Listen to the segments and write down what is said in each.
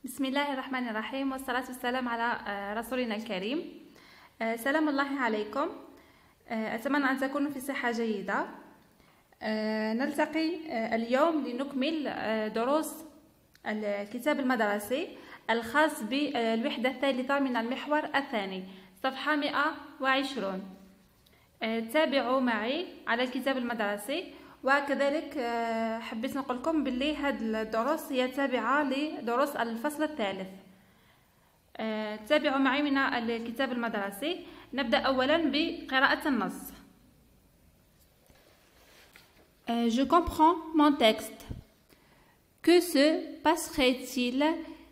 بسم الله الرحمن الرحيم، والصلاة والسلام على رسولنا الكريم. سلام الله عليكم. أتمنى أن تكونوا في صحة جيدة. نلتقي اليوم لنكمل دروس الكتاب المدرسي الخاص بالوحدة الثالثة من المحور الثاني، صفحة 120. تابعوا معي على الكتاب المدرسي. وكذلك حبيت نقول لكم باللي هاد الدروس هي تابعة لدروس الفصل الثالث. تابعوا معي من الكتاب المدرسي. نبدأ أولا بقراءة النص. Je comprends mon texte. Que se passerait-il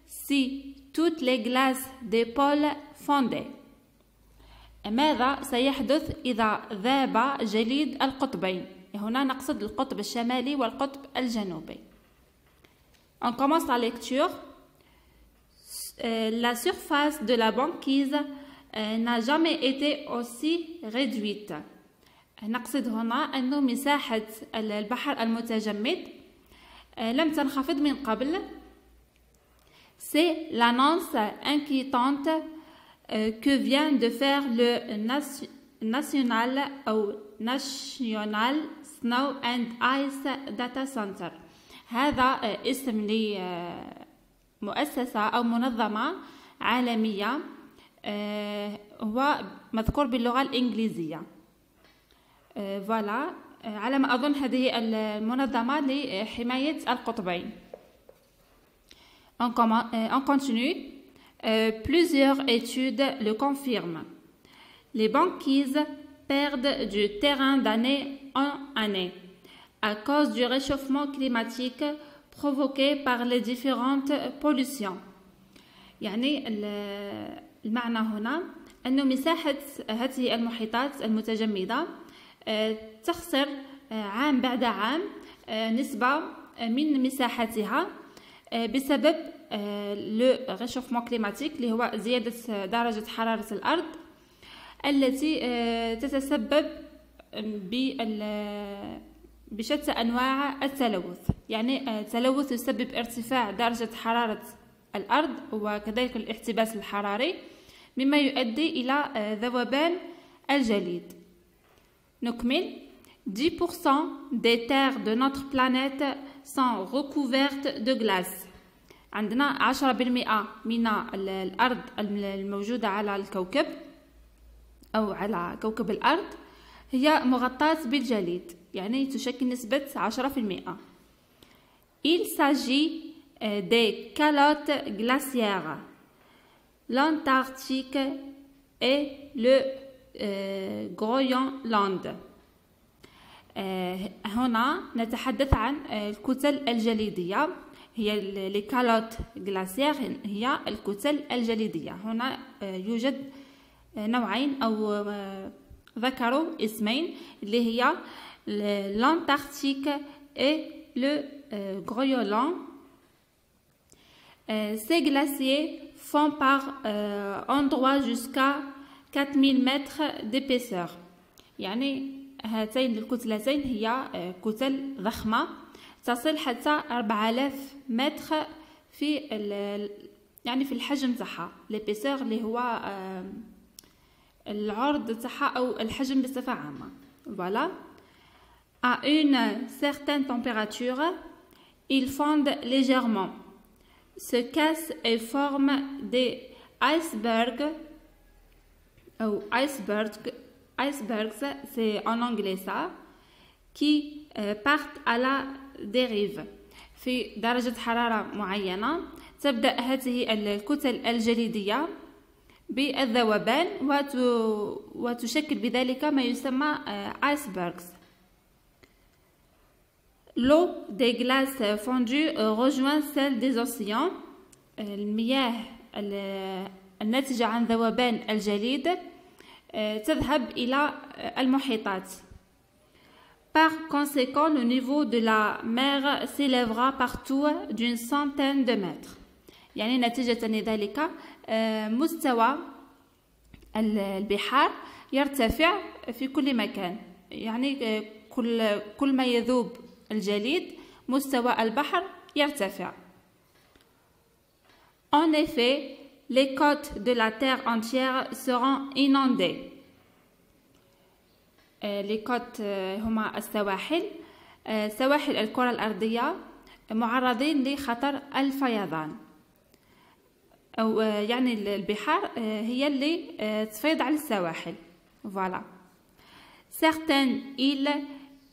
si toutes les glaces des pôles fondaient? ماذا سيحدث إذا ذاب جليد القطبين؟ هنا نقصد القطب الشمالي والقطب الجنوبي. On commence la lecture. La surface de la banquise n'a jamais été aussi réduite. نقصد هنا أن مساحة البحر المتجمد لم تنخفض من قبل. C'est l'annonce inquiétante que vient de faire le National Snow and Ice Data Center. هذا اسم لمؤسسة أو منظمة عالمية، هو مذكور باللغة الإنجليزية. فوالا، على ما أظن هذه المنظمة لحماية القطبين. On continue. Plusieurs études le confirment. Les banquises perdent du terrain d'année en année à cause du réchauffement climatique provoqué par les différentes pollutions. يعني المعنى هنا أن مساحة هذه المحيطات المتجمدة تخسر عام بعد عام نسبة من مساحتها بسبب le réchauffement climatique اللي هو زيادة درجة حرارة الأرض التي تتسبب بشتى أنواع التلوث. يعني التلوث يسبب ارتفاع درجة حرارة الأرض وكذلك الاحتباس الحراري، مما يؤدي إلى ذوبان الجليد. نكمل. 10% des terres de notre planète sont recouvertes de glace. عندنا 10% من الأرض الموجودة على الكوكب أو على كوكب الأرض هي مغطاة بالجليد، يعني تشكل نسبة 10%. Il s'agit des calottes glaciaires, l'Antarctique et le Groenland. هنا نتحدث عن الكتل الجليدية، هي لي كالوت غلاسيير، هي الكتل الجليدية. هنا يوجد نوعين أو ذكروا اسمين اللي هي l'Antarctique et le Groenland. Ces glaciers font par endroits jusqu'à 4000 mètres d'épaisseur. يعني هاتين الكتلتين هي كتل ضخمة تصل حتى 4000 متر في يعني في الحجم تاعها، l'épaisseur اللي هو العرض تاعها أو الحجم بصفة عامة. Voilà. À une certaine température, ils fondent légèrement, se cassent et forment des icebergs. Ou icebergs, c'est en anglais ça, qui partent à la dérive. في درجة حرارة معينة تبدأ هذه الكتل الجليدية بالذوبان وتشكل بذلك ما يسمى icebergs. L'eau des glaces fondues rejoint celle des océans. المياه الناتجة عن ذوبان الجليد تذهب إلى المحيطات. Par conséquent, le niveau de la mer s'élèvera partout d'une centaine de mètres. يعني نتيجة لذلك مستوى البحار يرتفع في كل مكان، يعني كل ما يذوب الجليد مستوى البحر يرتفع. En effet, les côtes de la terre entière seront inondées. les côtes هما السواحل سواحل الكرة الأرضية معرضين لخطر الفيضان أو يعني البحار هي اللي تفيض على السواحل. Voilà. Certaines îles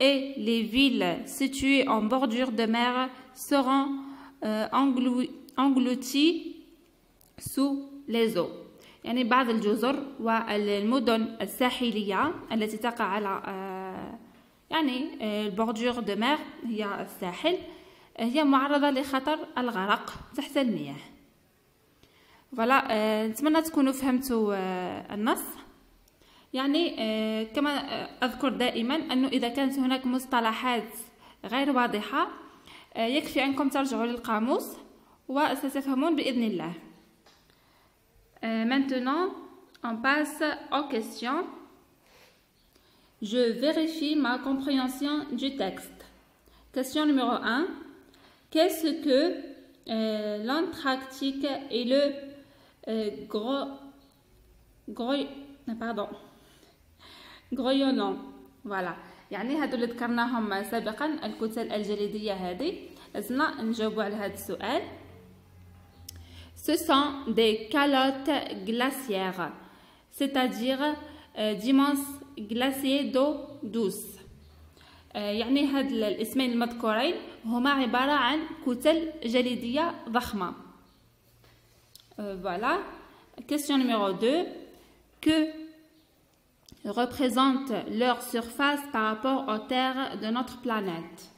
et les villes situées en bordure de mer seront englouties sous les eaux. يعني بعض الجزر والمدن الساحلية التي تقع على يعني البوردور دو مير هي الساحل هي معرضة لخطر الغرق تحت المياه. فوالا نتمنى تكونوا فهمتوا النص. يعني كما أذكر دائما أنه إذا كانت هناك مصطلحات غير واضحة يكفي أنكم ترجعوا للقاموس وستفهمون بإذن الله. Maintenant, on passe aux questions. Je vérifie ma compréhension du texte. Question numéro 1. Qu'est-ce que l'Antarctique et le Groenland? Voilà. يعني هادو اللي ذكرناهم سابقا الكتل الجليدية هذه لازمنا نجاوبوا على هذا السؤال. Ce sont des calottes glaciaires, c'est-à-dire d'immenses glaciers d'eau douce. يعني هاد الاسمين المذكورين هما عبارة عن كتل جليدية ضخمة. Voilà. Question numéro 2. Que représente leur surface par rapport aux terres de notre planète?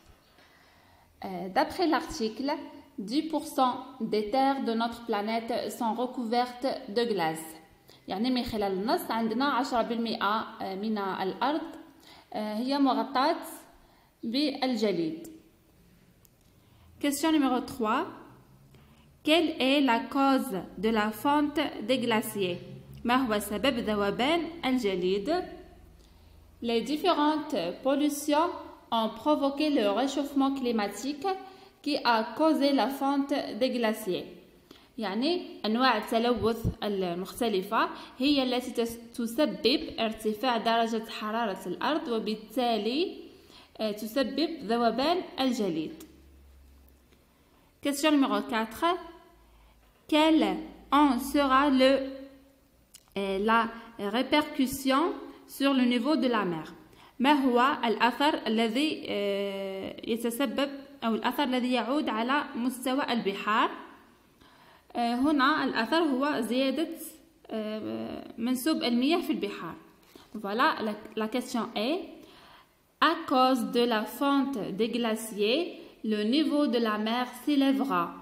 D'après l'article, 10% des terres de notre planète sont recouvertes de glace. يعني من خلال النص عندنا 10% من الأرض هي مغطاة بالجليد. Question numéro 3. Quelle est la cause de la fonte des glaciers? ما هو سبب ذوبان الجليد؟ Les différentes pollutions ont provoqué le réchauffement climatique qui a causé la fonte des glaciers. يعني أنواع التلوث المختلفة هي التي تسبب ارتفاع درجة حرارة الأرض وبالتالي تسبب ذوبان الجليد. Question numéro 4. Quelle en sera la répercussion sur le niveau de la mer? ما هو الأثر الذي يتسبب أو الأثر الذي يعود على مستوى البحار؟ هنا الأثر هو زيادة منسوب المياه في البحار. Voilà, la question est: à cause de la fonte des glaciers, le niveau de la mer s'élèvera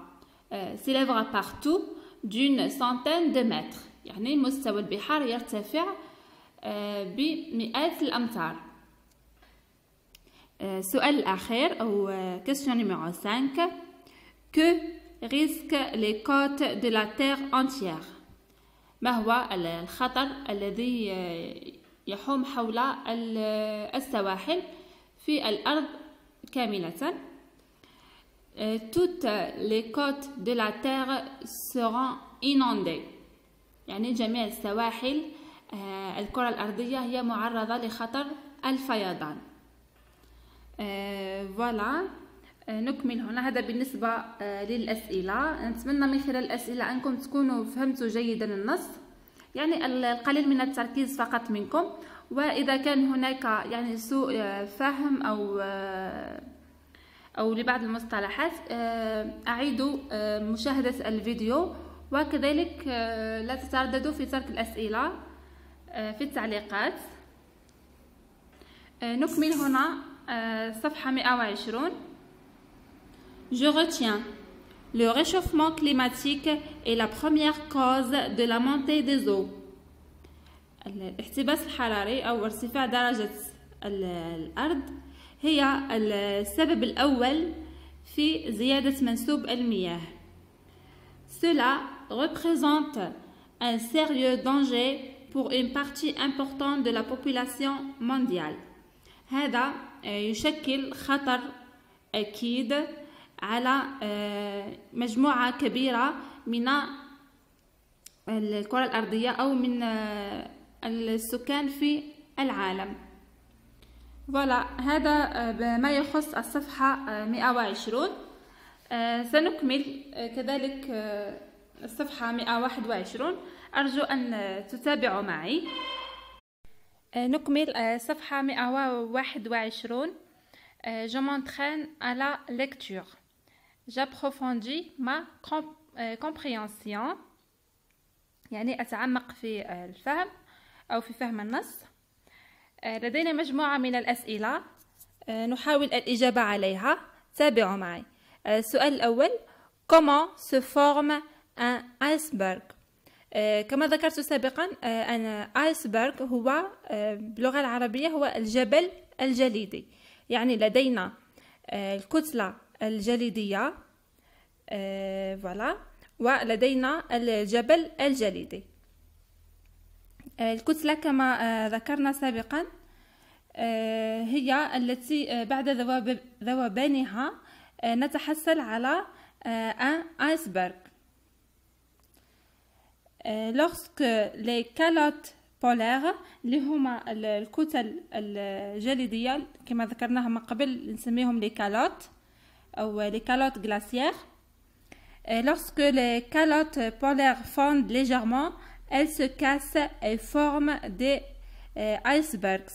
partout d'une centaine de mètres. يعني مستوى البحار يرتفع بمئات الأمتار. السؤال الأخير أو question numéro 5. Que risquent les côtes de la terre entière? ما هو الخطر الذي يحوم حول السواحل في الأرض كاملة؟ Toutes les côtes de la terre seront inondées. يعني جميع السواحل الكرة الأرضية هي معرضة لخطر الفيضان. فوالا نكمل هنا. هذا بالنسبة للأسئلة. نتمنى من خلال الأسئلة أنكم تكونوا فهمتوا جيدا النص، يعني القليل من التركيز فقط منكم. وإذا كان هناك يعني سوء فهم أو لبعض المصطلحات أعيدوا مشاهدة الفيديو، وكذلك لا تترددوا في ترك الأسئلة في التعليقات. نكمل هنا صفحة 120. Je retiens. Le réchauffement climatique est la première cause de la montée des eaux. الاحتباس الحراري أو ارتفاع درجة الأرض هي السبب الأول في زيادة منسوب المياه. Cela représente un sérieux danger pour une partie importante de la population mondiale. هذا يشكل خطر أكيد على مجموعة كبيرة من الكرة الأرضية أو من السكان في العالم. فوالا، هذا ما يخص الصفحة 120. سنكمل كذلك الصفحة 121. أرجو أن تتابعوا معي. نكمل صفحة 121. Je m'entraîne à la lecture. J'approfondis ma compréhension. يعني أتعمق في الفهم أو في فهم النص. لدينا مجموعة من الأسئلة نحاول الإجابة عليها. تابعوا معي. السؤال الأول: Comment se forme un iceberg؟ كما ذكرت سابقا أن iceberg هو باللغة العربية هو الجبل الجليدي. يعني لدينا الكتلة الجليدية فوالا، ولدينا الجبل الجليدي. الكتلة كما ذكرنا سابقا هي التي بعد ذوبانها نتحصل على un iceberg. Lorsque les calottes polaires اللي هما الكتل الجليدية كما ذكرناها من قبل نسميهم les calottes أو les calottes glaciaires. Lorsque les calottes polaires fondent légèrement, elles se cassent et forment des icebergs.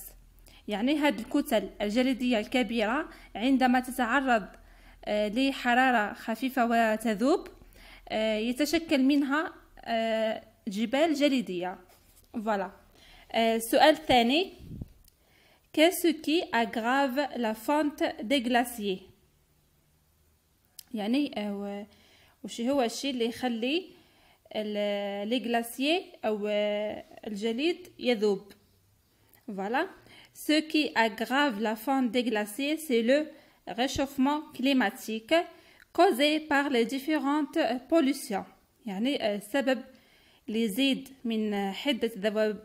يعني هذه الكتل الجليدية الكبيرة عندما تتعرض لحرارة خفيفة وتذوب يتشكل منها جبال جليدية. Voilà. السؤال الثاني: Qu'est-ce qui aggrave la fonte des glaciers؟ يعني وش هو الشيء اللي يخلي لي غلاسيي أو الجليد يذوب؟ Voilà. Ce qui aggrave la fonte des glaciers, c'est le réchauffement climatique causé par les différentes pollutions. يعني السبب اللي يزيد من حدة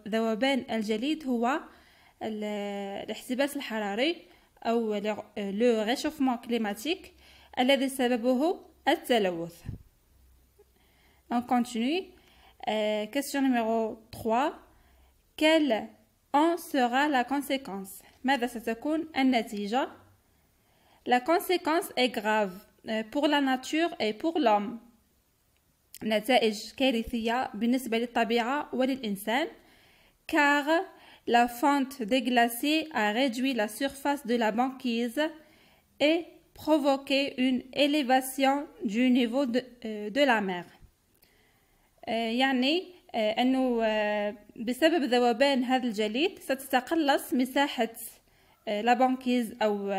ذوبان الجليد هو الاحتباس الحراري أو le réchauffement climatique الذي سببه التلوث. On continue. Question numéro 3. Quelle en sera la conséquence؟ ماذا ستكون النتيجة؟ La conséquence est grave pour la nature et pour l'homme. نتائج كارثية بالنسبة للطبيعة وللإنسان. Car la fonte des glaciers a réduit la surface de la banquise et provoqué une élévation du niveau de la mer. يعني أنه بسبب ذوبان هذا الجليد ستتقلص مساحة لابانكيز أو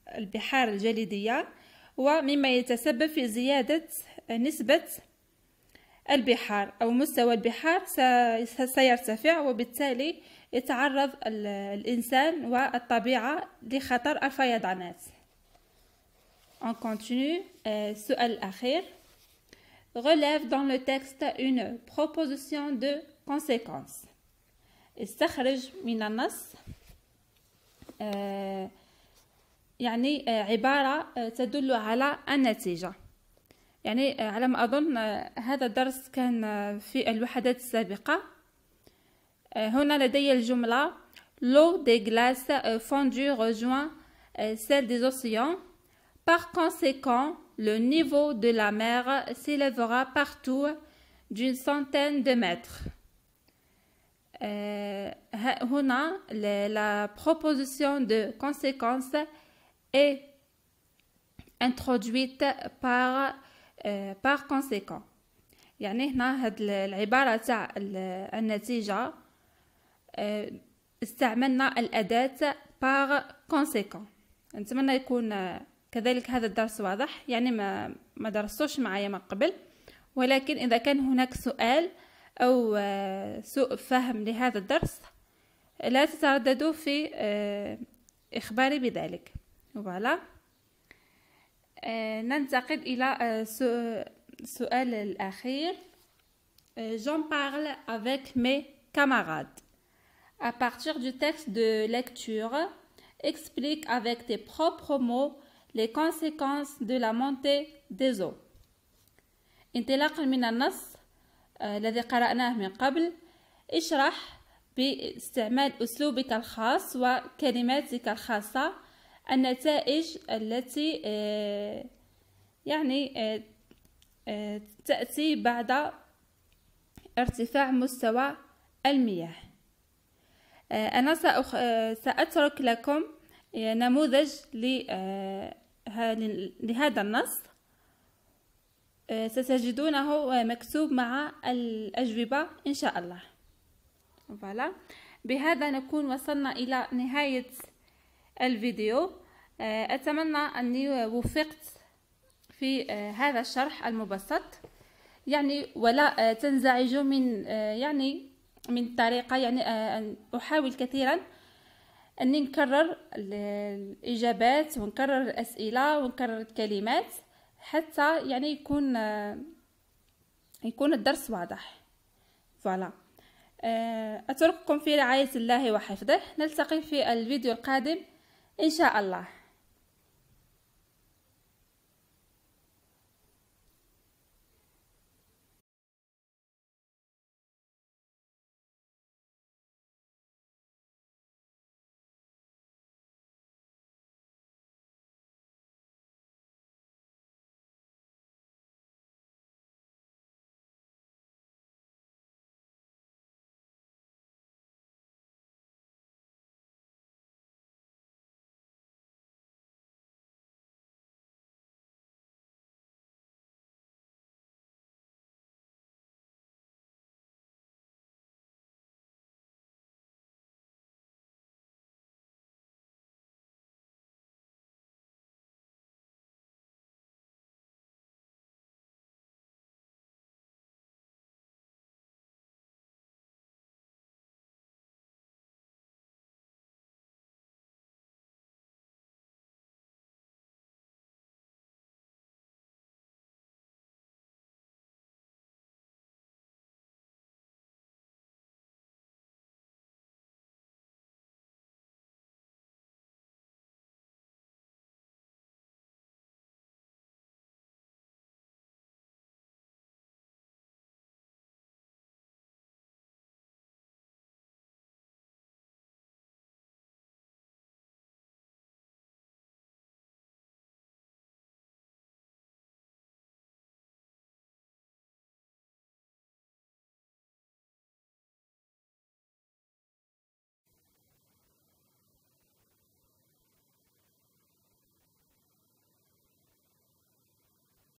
البحار الجليدية، ومما يتسبب في زيادة نسبة البحار أو مستوى البحار سيرتفع، وبالتالي يتعرض الإنسان والطبيعة لخطر الفيضانات. On continue. السؤال الأخير: Relève dans le texte une proposition de conséquence. استخرج من النص يعني عبارة تدل على النتيجة. يعني على ما أظن هذا الدرس كان في الوحدات السابقة. هنا لدي الجملة: L'eau des glaces fondues rejoint celle des océans. Par conséquent, le niveau de la mer s'élèvera partout d'une centaine de mètres. هنا la proposition de conséquence est introduite par conséquent. يعني هنا هاد العبارة تاع النتيجة استعملنا الأداة par conséquent. نتمنى يكون كذلك هذا الدرس واضح، يعني ما درستوش معايا من قبل، ولكن إذا كان هناك سؤال أو سوء فهم لهذا الدرس لا تترددوا في إخباري بذلك. فوالا، ننتقل إلى السؤال الأخير. J'en parle avec mes camarades. À partir du texte de lecture, explique avec tes propres mots les conséquences de la montée des eaux. انطلاقا من النص الذي قرأناه من قبل، اشرح باستعمال أسلوبك الخاص وكلماتك الخاصة النتائج التي تأتي بعد ارتفاع مستوى المياه. أنا سأترك لكم نموذج لهذا النص، ستجدونه مكتوب مع الأجوبة إن شاء الله. فوالا، بهذا نكون وصلنا إلى نهاية الفيديو. أتمنى أني وفقت في هذا الشرح المبسط، ولا تنزعجوا من الطريقة، أن أحاول كثيرا أني نكرر الإجابات ونكرر الأسئلة ونكرر الكلمات حتى يكون الدرس واضح. فوالا، أترككم في رعاية الله وحفظه، نلتقي في الفيديو القادم إن شاء الله.